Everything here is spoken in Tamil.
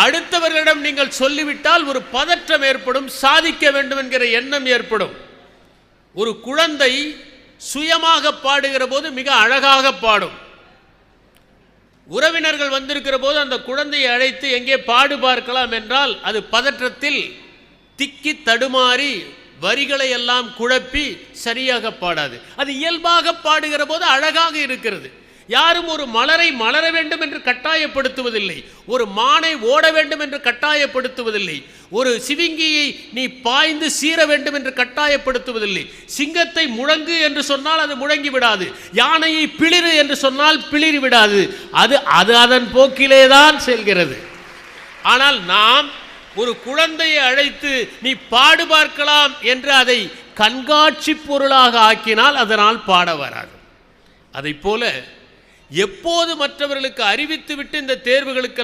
அடுத்தவர்களிடம் நீங்கள் சொல்லிவிட்டால் ஒரு பதற்றம் ஏற்படும், சாதிக்க வேண்டும் என்கிற எண்ணம் ஏற்படும். ஒரு குழந்தை சுயமாக பாடுகிற போது மிக அழகாக பாடும். உறவினர்கள் வந்திருக்கிற போது அந்த குழந்தையை அழைத்து எங்கே பாடு பார்க்கலாம் என்றால் அது பதற்றத்தில் திக்கி தடுமாறி வரிகளை எல்லாம் குழப்பி சரியாக பாடாது. அது இயல்பாக பாடுகிற போது அழகாக இருக்கிறது. யாரும் ஒரு மலரை மலர வேண்டும் என்று கட்டாயப்படுத்துவதில்லை, ஒரு மானை ஓட வேண்டும் என்று கட்டாயப்படுத்துவதில்லை, ஒரு சிவிங்கியை நீ பாய்ந்து சீர வேண்டும் என்று கட்டாயப்படுத்துவதில்லை. சிங்கத்தை முழங்கு என்று சொன்னால் அது முழங்கி விடாது, யானையை பிளிரு என்று சொன்னால் பிளிரி விடாது. அது அதன் போக்கிலே தான் செல்கிறது. ஆனால் நாம் ஒரு குழந்தையை அழைத்து நீ பாடு பார்க்கலாம் என்று அதை கண்காட்சி பொருளாக ஆக்கினால் அதனால் பாட வராது. அதை போல எப்போது மற்றவர்களுக்கு அறிவித்துவிட்டு இந்த தேர்வுகளுக்கு